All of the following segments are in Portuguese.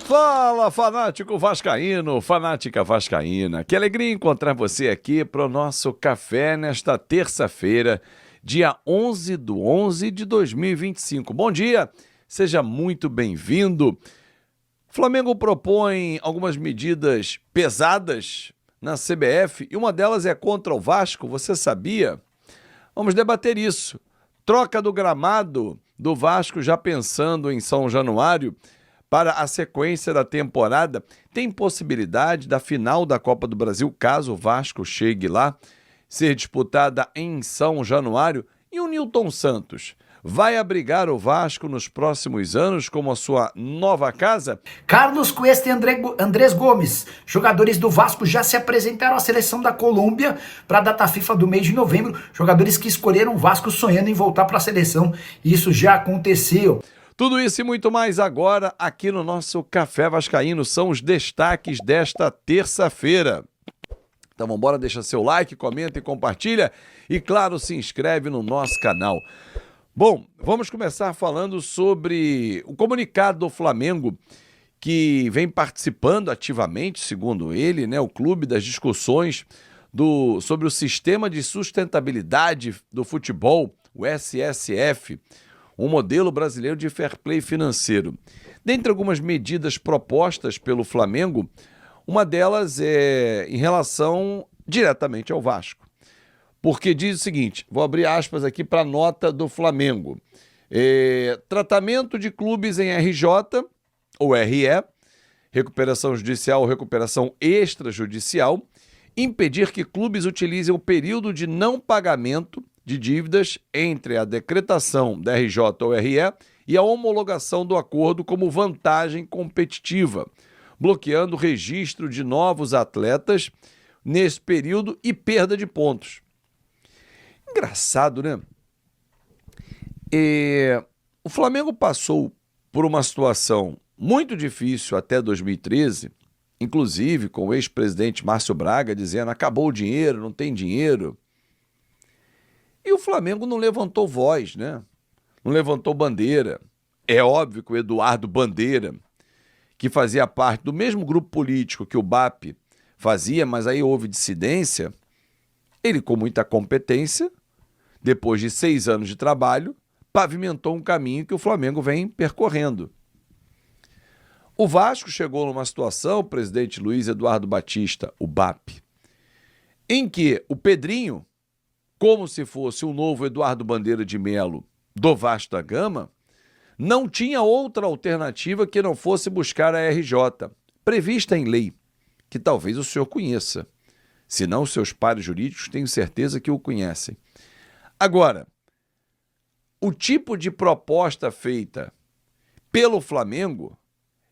Fala, fanático vascaíno, fanática vascaína. Que alegria encontrar você aqui para o nosso café nesta terça-feira, dia 11/11 de 2025. Bom dia, seja muito bem-vindo. O Flamengo propõe algumas medidas pesadas na CBF e uma delas é contra o Vasco, você sabia? Vamos debater isso. Troca do gramado do Vasco já pensando em São Januário para a sequência da temporada. Tem possibilidade da final da Copa do Brasil, caso o Vasco chegue lá, ser disputada em São Januário. E o Nilton Santos vai abrigar o Vasco nos próximos anos como a sua nova casa? Carlos Cuesta e Andrés Gomes, jogadores do Vasco, já se apresentaram à seleção da Colômbia para a data FIFA do mês de novembro. Jogadores que escolheram o Vasco sonhando em voltar para a seleção. Isso já aconteceu. Tudo isso e muito mais agora aqui no nosso Café Vascaíno. São os destaques desta terça-feira. Então vamos embora, deixa seu like, comenta e compartilha. E claro, se inscreve no nosso canal. Bom, vamos começar falando sobre o comunicado do Flamengo, que vem participando ativamente, segundo ele, né, o clube, das discussões sobre o sistema de sustentabilidade do futebol, o SSF, um modelo brasileiro de fair play financeiro. Dentre algumas medidas propostas pelo Flamengo, uma delas é em relação diretamente ao Vasco. Porque diz o seguinte, vou abrir aspas aqui para a nota do Flamengo. Tratamento de clubes em RJ ou RE, recuperação judicial ou recuperação extrajudicial, impedir que clubes utilizem o período de não pagamento de dívidas entre a decretação da RJ ou RE e a homologação do acordo como vantagem competitiva, bloqueando o registro de novos atletas nesse período e perda de pontos. Engraçado, né? O Flamengo passou por uma situação muito difícil até 2013, inclusive com o ex-presidente Márcio Braga dizendo acabou o dinheiro, não tem dinheiro. E o Flamengo não levantou voz, né? Não levantou bandeira. É óbvio que o Eduardo Bandeira, que fazia parte do mesmo grupo político que o BAP fazia, mas aí houve dissidência, ele com muita competência, depois de 6 anos de trabalho, pavimentou um caminho que o Flamengo vem percorrendo. O Vasco chegou numa situação, o presidente Luiz Eduardo Batista, o BAP, em que o Pedrinho, como se fosse o novo Eduardo Bandeira de Melo do Vasco da Gama, não tinha outra alternativa que não fosse buscar a RJ, prevista em lei, que talvez o senhor conheça. Se não, os seus pares jurídicos tenho certeza que o conhecem. Agora, o tipo de proposta feita pelo Flamengo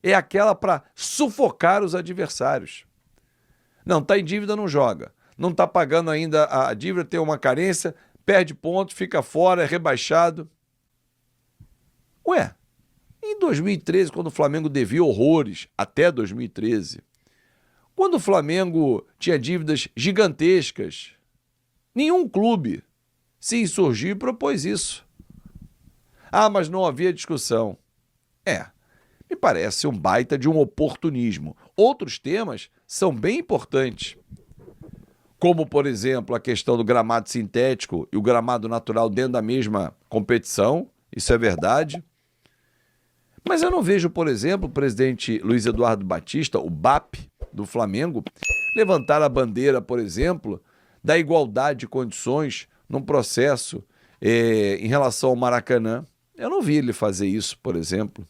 é aquela para sufocar os adversários. Não, está em dívida, não joga. Não está pagando ainda a dívida, tem uma carência, perde ponto, fica fora, é rebaixado. Ué, em 2013, quando o Flamengo devia horrores, até 2013, quando o Flamengo tinha dívidas gigantescas, nenhum clube se insurgiu e propôs isso. Ah, mas não havia discussão. Me parece um baita de um oportunismo. Outros temas são bem importantes, como, por exemplo, a questão do gramado sintético e o gramado natural dentro da mesma competição, isso é verdade. Mas eu não vejo, por exemplo, o presidente Luiz Eduardo Batista, o BAP do Flamengo, levantar a bandeira, por exemplo, da igualdade de condições num processo em relação ao Maracanã. Eu não vi ele fazer isso, por exemplo.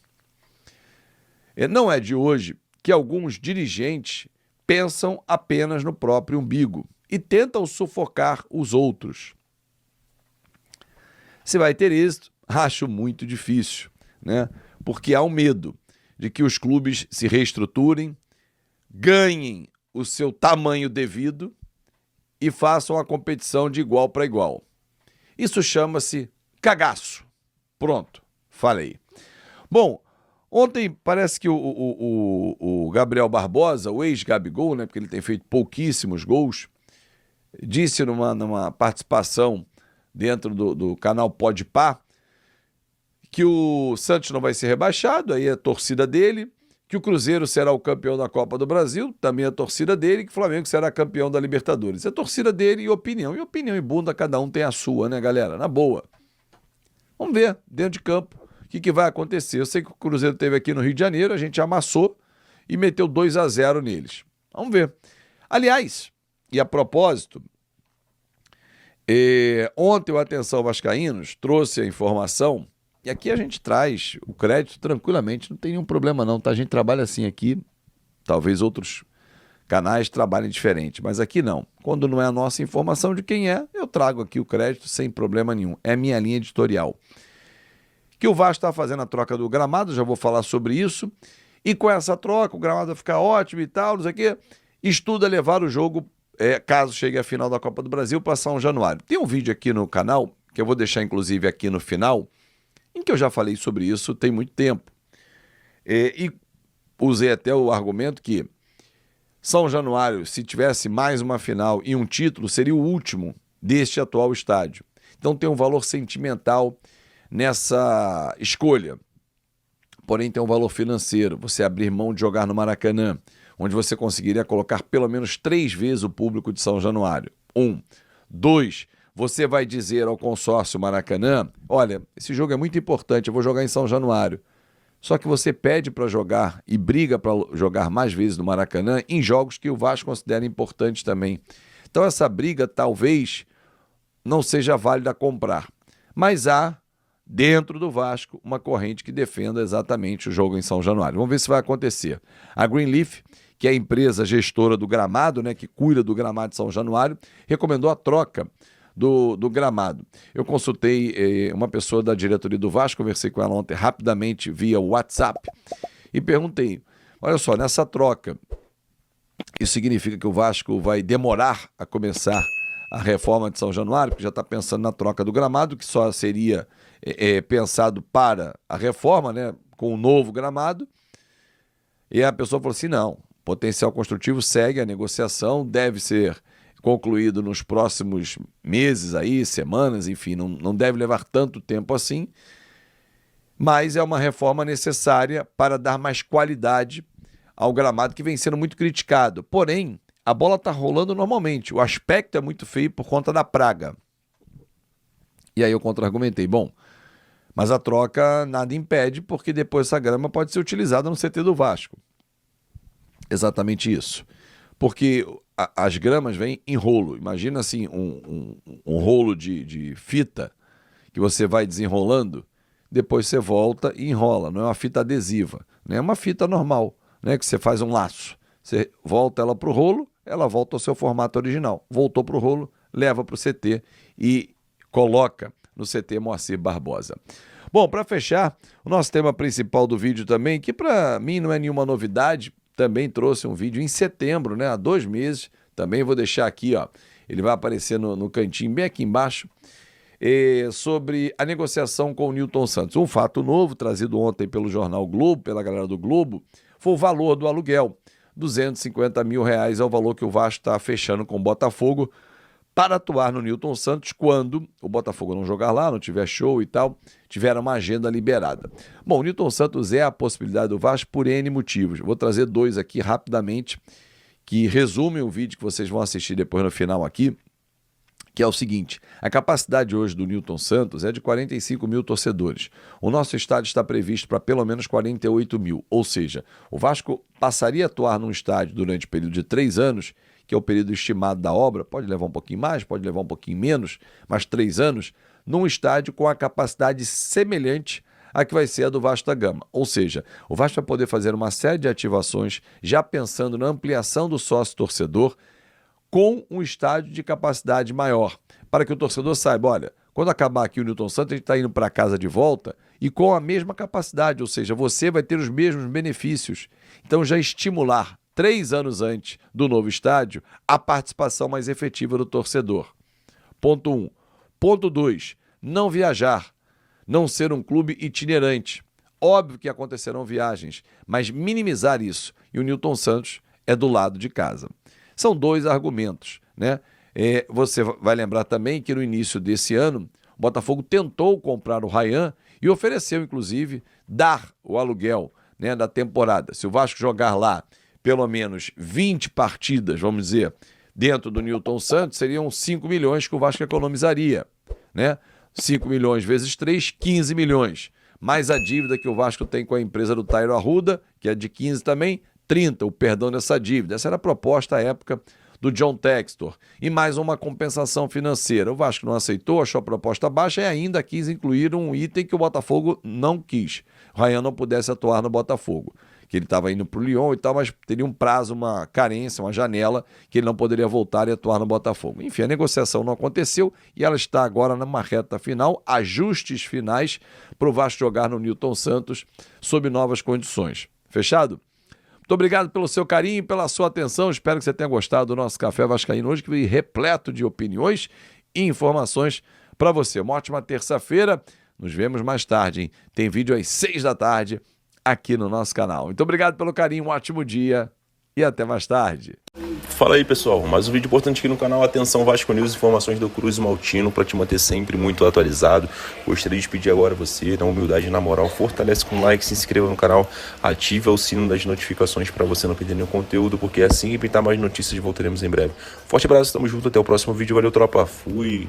Não é de hoje que alguns dirigentes pensam apenas no próprio umbigo e tentam sufocar os outros. Se vai ter êxito, acho muito difícil, né? Porque há um medo de que os clubes se reestruturem, ganhem o seu tamanho devido e façam a competição de igual para igual. Isso chama-se cagaço. Pronto, falei. Bom, ontem parece que o Gabriel Barbosa, o ex-Gabigol, né, porque ele tem feito pouquíssimos gols, disse numa participação dentro do canal Podpah que o Santos não vai ser rebaixado, aí é a torcida dele, que o Cruzeiro será o campeão da Copa do Brasil, também a torcida dele, que o Flamengo será campeão da Libertadores. É torcida dele e opinião. E opinião e bunda, cada um tem a sua, né, galera? Na boa. Vamos ver, dentro de campo, o que vai acontecer. Eu sei que o Cruzeiro teve aqui no Rio de Janeiro, a gente amassou e meteu 2-0 neles. Vamos ver. Aliás, e a propósito, ontem o Atenção Vascaínos trouxe a informação. E aqui a gente traz o crédito tranquilamente, não tem nenhum problema não, tá? A gente trabalha assim aqui, talvez outros canais trabalhem diferente, mas aqui não. Quando não é a nossa informação de quem é, eu trago aqui o crédito sem problema nenhum. É minha linha editorial. Que o Vasco está fazendo a troca do gramado, já vou falar sobre isso. E com essa troca, o gramado vai ficar ótimo e tal, não sei o quê. Estuda levar o jogo, caso chegue à final da Copa do Brasil, para São Januário. Tem um vídeo aqui no canal, que eu vou deixar inclusive aqui no final, em que eu já falei sobre isso tem muito tempo. E usei até o argumento que São Januário, se tivesse mais uma final e um título, seria o último deste atual estádio. Então tem um valor sentimental nessa escolha. Porém tem um valor financeiro, você abrir mão de jogar no Maracanã, onde você conseguiria colocar pelo menos 3 vezes o público de São Januário. 1. 2. Você vai dizer ao consórcio Maracanã, olha, esse jogo é muito importante, eu vou jogar em São Januário. Só que você pede para jogar e briga para jogar mais vezes no Maracanã em jogos que o Vasco considera importantes também. Então essa briga talvez não seja válida a comprar. Mas há, dentro do Vasco, uma corrente que defenda exatamente o jogo em São Januário. Vamos ver se vai acontecer. A Greenleaf, que é a empresa gestora do gramado, né, que cuida do gramado de São Januário, recomendou a troca do gramado. Eu consultei uma pessoa da diretoria do Vasco, conversei com ela ontem rapidamente via WhatsApp e perguntei, olha só, nessa troca, isso significa que o Vasco vai demorar a começar a reforma de São Januário, porque já está pensando na troca do gramado, que só seria pensado para a reforma, né, com o novo gramado. E a pessoa falou assim, não, potencial construtivo segue a negociação, deve ser concluído nos próximos meses aí, semanas, enfim, não deve levar tanto tempo assim, mas é uma reforma necessária para dar mais qualidade ao gramado que vem sendo muito criticado. Porém, a bola está rolando normalmente, o aspecto é muito feio por conta da praga. E aí eu contra-argumentei, bom, mas a troca nada impede, porque depois essa grama pode ser utilizada no CT do Vasco. Exatamente isso. Porque as gramas vêm em rolo. Imagina assim, um rolo de fita que você vai desenrolando, depois você volta e enrola. Não é uma fita adesiva, né? É uma fita normal, né? Que você faz um laço. Você volta ela para o rolo, ela volta ao seu formato original. Voltou para o rolo, leva para o CT e coloca no CT Moacir Barbosa. Bom, para fechar, o nosso tema principal do vídeo também, que para mim não é nenhuma novidade, também trouxe um vídeo em setembro, né, há 2 meses, também vou deixar aqui, ó, ele vai aparecer no cantinho bem aqui embaixo, sobre a negociação com o Nilton Santos. Um fato novo, trazido ontem pelo jornal Globo, pela galera do Globo, foi o valor do aluguel. R$250 mil é o valor que o Vasco está fechando com o Botafogo para atuar no Nilton Santos quando o Botafogo não jogar lá, não tiver show e tal, tiver uma agenda liberada. Bom, o Nilton Santos é a possibilidade do Vasco por N motivos. Vou trazer 2 aqui rapidamente, que resumem o vídeo que vocês vão assistir depois no final aqui, que é o seguinte, a capacidade hoje do Nilton Santos é de 45 mil torcedores. O nosso estádio está previsto para pelo menos 48 mil, ou seja, o Vasco passaria a atuar num estádio durante o período de 3 anos, que é o período estimado da obra, pode levar um pouquinho mais, pode levar um pouquinho menos, mas 3 anos, num estádio com a capacidade semelhante à que vai ser a do Vasco da Gama. Ou seja, o Vasco vai poder fazer uma série de ativações, já pensando na ampliação do sócio-torcedor, com um estádio de capacidade maior, para que o torcedor saiba, olha, quando acabar aqui o Nilton Santos, a gente está indo para casa de volta e com a mesma capacidade, ou seja, você vai ter os mesmos benefícios. Então já estimular 3 anos antes do novo estádio, a participação mais efetiva do torcedor. Ponto 1. Ponto 2. Não viajar. Não ser um clube itinerante. Óbvio que acontecerão viagens, mas minimizar isso. E o Nilton Santos é do lado de casa. São 2 argumentos, né? Você vai lembrar também que no início desse ano, o Botafogo tentou comprar o Ryan e ofereceu, inclusive, dar o aluguel né, da temporada. Se o Vasco jogar lá pelo menos 20 partidas, vamos dizer, dentro do Newton Santos, seriam 5 milhões que o Vasco economizaria, né? 5 milhões vezes 3, 15 milhões. Mais a dívida que o Vasco tem com a empresa do Tairo Arruda, que é de 15 também, 30, o perdão dessa dívida. Essa era a proposta à época do John Textor. E mais uma compensação financeira. O Vasco não aceitou, achou a proposta baixa e ainda quis incluir um item que o Botafogo não quis. O Ryan não pudesse atuar no Botafogo. Que ele estava indo para o Lyon e tal, mas teria um prazo, uma carência, uma janela, que ele não poderia voltar e atuar no Botafogo. Enfim, a negociação não aconteceu e ela está agora numa reta final, ajustes finais para o Vasco jogar no Newton Santos sob novas condições. Fechado? Muito obrigado pelo seu carinho e pela sua atenção. Espero que você tenha gostado do nosso Café Vascaíno hoje, que veio repleto de opiniões e informações para você. Uma ótima terça-feira. Nos vemos mais tarde, hein? Tem vídeo às 6 da tarde aqui no nosso canal. Muito obrigado pelo carinho, um ótimo dia e até mais tarde. Fala aí, pessoal, mais um vídeo importante aqui no canal. Atenção, Vasco News, informações do Cruz Maltino para te manter sempre muito atualizado. Gostaria de pedir agora a você, na humildade e na moral, fortalece com like, se inscreva no canal, ative o sino das notificações para você não perder nenhum conteúdo, porque assim que pintar mais notícias voltaremos em breve. Forte abraço, tamo junto, até o próximo vídeo, valeu tropa, fui!